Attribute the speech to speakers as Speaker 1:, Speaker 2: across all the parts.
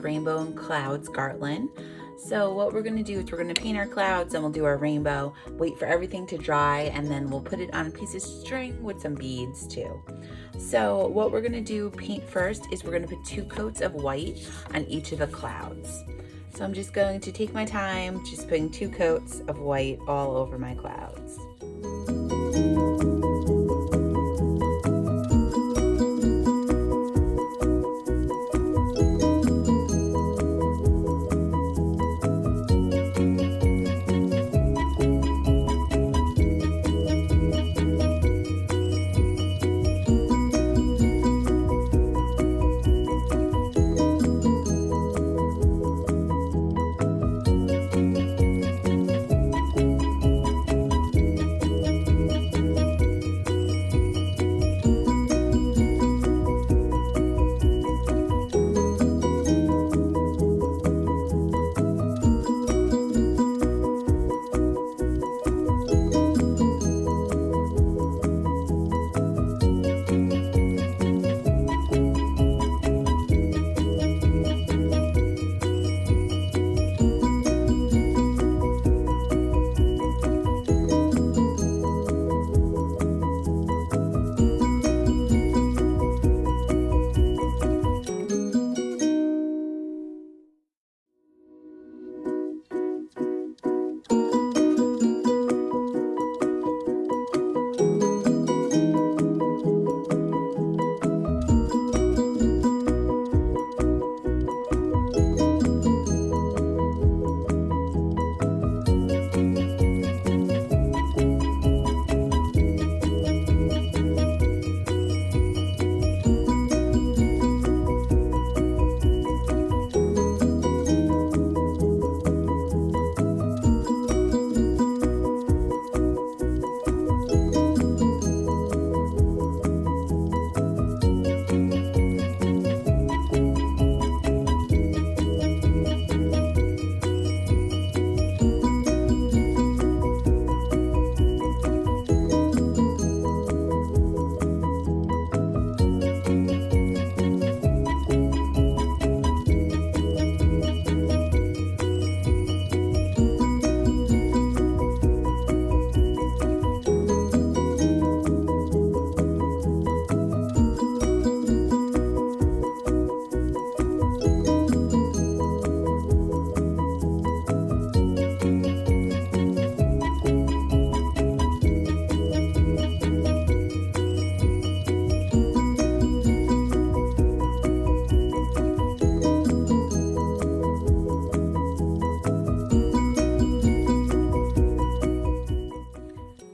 Speaker 1: Rainbow and Clouds garland. So what we're going to do is we're going to paint our clouds and we'll do our rainbow, wait for everything to dry, and then we'll put it on a piece of string with some beads too. So what we're going to do paint first is we're going to put 2 coats of white on each of the clouds. So I'm just going to take my time, just putting 2 coats of white all over my clouds.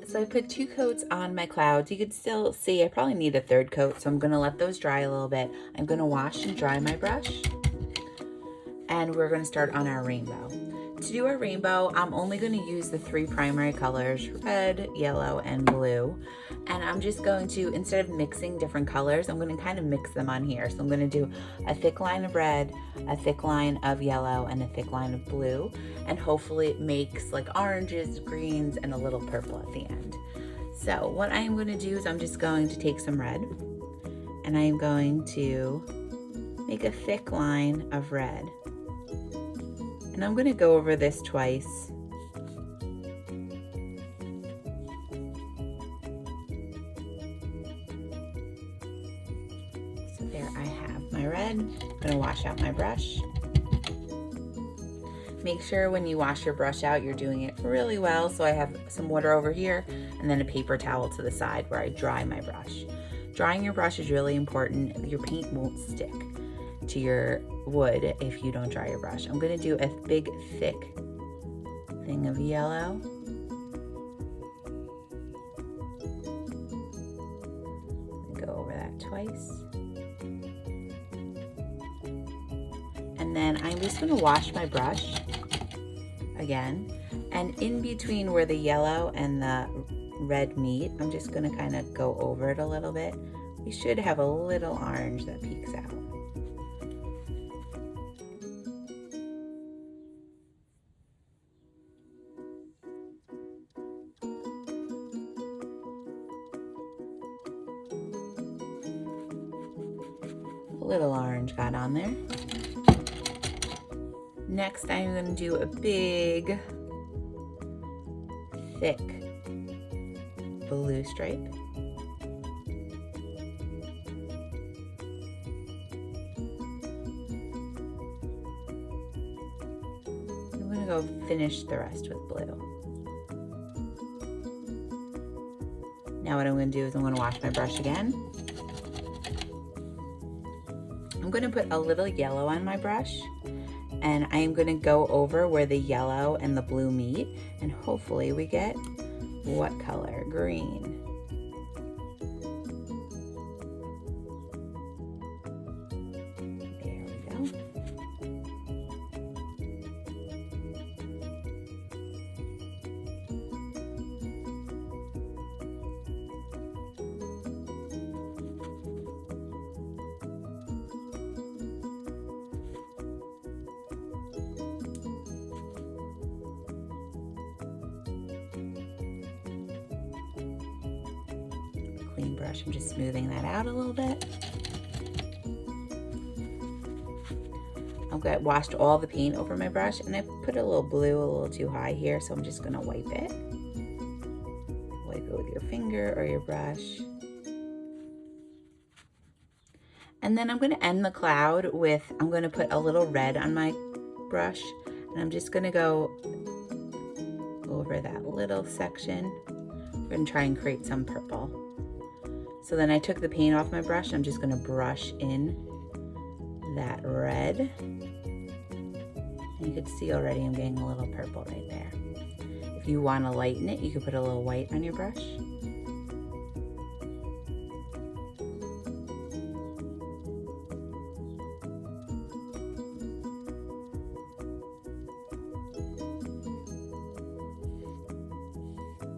Speaker 1: So I put 2 coats on my clouds. You can still see I probably need a 3rd coat, so I'm going to let those dry a little bit. I'm going to wash and dry my brush, and we're going to start on our rainbow. To do our rainbow, I'm only going to use the 3 primary colors, red, yellow, and blue. And I'm just going to, instead of mixing different colors, I'm going to kind of mix them on here. So I'm going to do a thick line of red, a thick line of yellow, and a thick line of blue. And hopefully it makes like oranges, greens, and a little purple at the end. So what I am going to do is I'm just going to take some red, and I am going to make a thick line of red. And I'm going to go over this twice. So there I have my red. I'm going to wash out my brush. Make sure when you wash your brush out, you're doing it really well. So I have some water over here and then a paper towel to the side where I dry my brush. Drying your brush is really important. Your paint won't stick to your wood if you don't dry your brush. I'm going to do a big, thick thing of yellow. Go over that twice. And then I'm just going to wash my brush again. And in between where the yellow and the red meet, I'm just going to kind of go over it a little bit. We should have a little orange that peeks out. A little orange got on there. Next, I'm going to do a big, thick blue stripe. I'm going to go finish the rest with blue. Now what I'm going to do is I'm going to wash my brush again. I'm going to put a little yellow on my brush, and I am going to go over where the yellow and the blue meet, and hopefully we get what color? Green. There we go. Clean brush, I'm just smoothing that out a little bit. I've washed all the paint over my brush, and I put a little blue a little too high here, so I'm just gonna wipe it. Wipe it with your finger or your brush. And then I'm gonna end the cloud with, I'm gonna put a little red on my brush, and I'm just gonna go over that little section. I'm gonna try and create some purple. So then I took the paint off my brush. I'm just gonna brush in that red. And you can see already I'm getting a little purple right there. If you wanna lighten it, you can put a little white on your brush.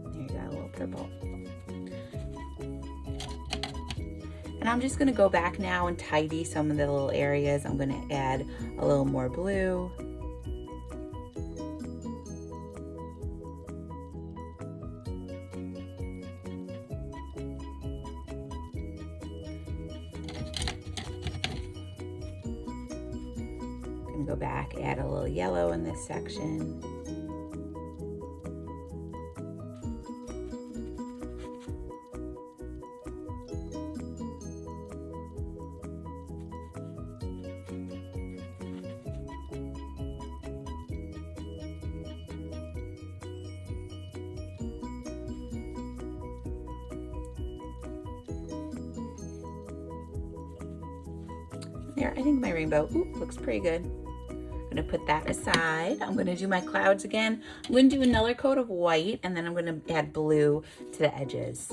Speaker 1: There you got a little purple. And I'm just gonna go back now and tidy some of the little areas. I'm gonna add a little more blue. I'm gonna go back, add a little yellow in this section. There, I think my rainbow looks pretty good. I'm gonna put that aside. I'm gonna do my clouds again. I'm gonna do another coat of white, and then I'm gonna add blue to the edges.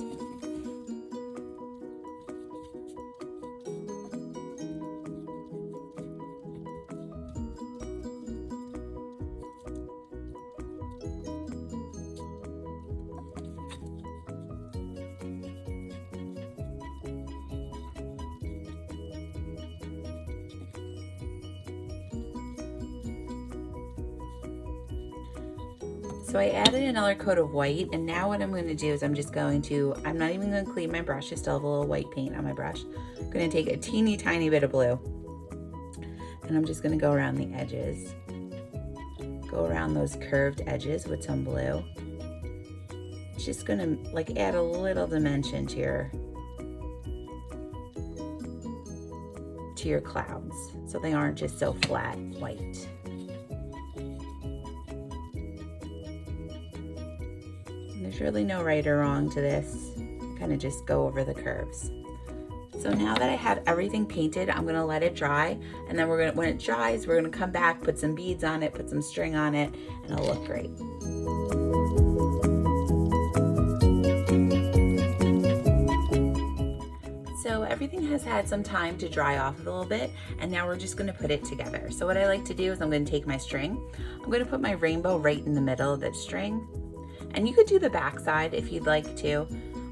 Speaker 1: So I added another coat of white, and now what I'm going to do is I'm not even going to clean my brush. I still have a little white paint on my brush. I'm going to take a teeny tiny bit of blue, and I'm just going to go around the edges. Go around those curved edges with some blue. It's just going to like add a little dimension to your clouds, so they aren't just so flat white. There's really no right or wrong to this. Kind of just go over the curves. So now that I have everything painted, I'm gonna let it dry, and then when it dries, we're gonna come back, put some beads on it, put some string on it, and it'll look great. So everything has had some time to dry off a little bit, and now we're just gonna put it together. So what I like to do is I'm gonna take my string, I'm gonna put my rainbow right in the middle of that string, and you could do the back side if you'd like to.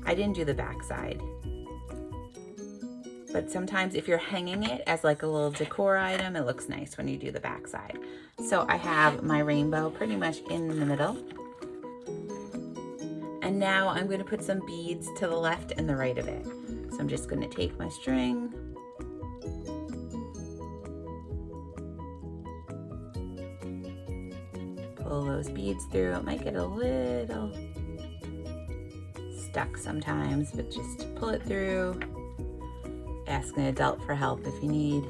Speaker 1: I didn't do the back side. But sometimes if you're hanging it as like a little decor item, it looks nice when you do the back side. So I have my rainbow pretty much in the middle. And now I'm going to put some beads to the left and the right of it. So I'm just going to take my string, pull those beads through. It might get a little stuck sometimes, but just pull it through. Ask an adult for help if you need.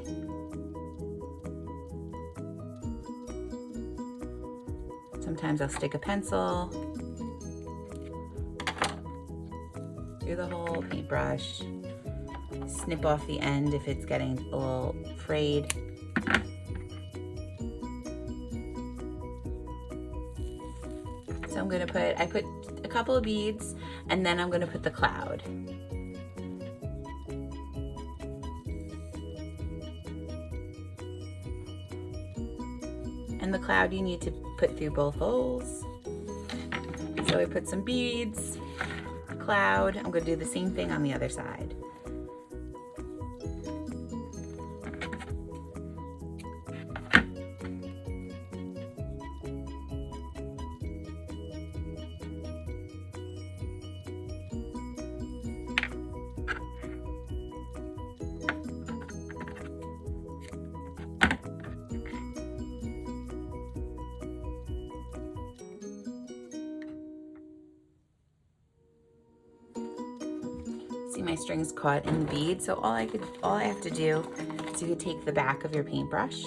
Speaker 1: Sometimes I'll stick a pencil through the whole paintbrush, snip off the end if it's getting a little frayed. So I'm gonna I put a couple of beads, and then I'm gonna put the cloud. And the cloud you need to put through both holes. So I put some beads, cloud. I'm gonna do the same thing on the other side. See, my string's caught in the bead, so all I have to do is you could take the back of your paintbrush,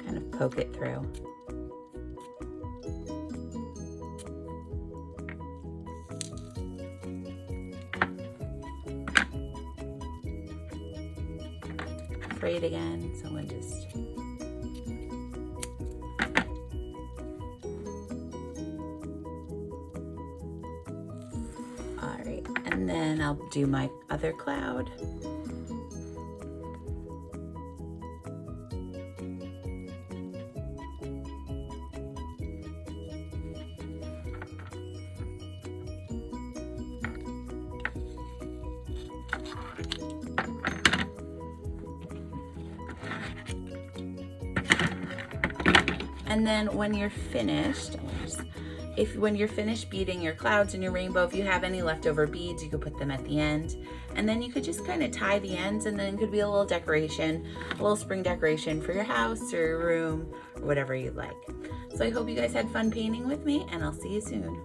Speaker 1: kind of poke it through. Frayed again, so I'm gonna just and then I'll do my other cloud. And then when you're finished, when you're finished beading your clouds and your rainbow, if you have any leftover beads, you could put them at the end. And then you could just kind of tie the ends, and then it could be a little decoration, a little spring decoration for your house or your room, or whatever you'd like. So I hope you guys had fun painting with me, and I'll see you soon.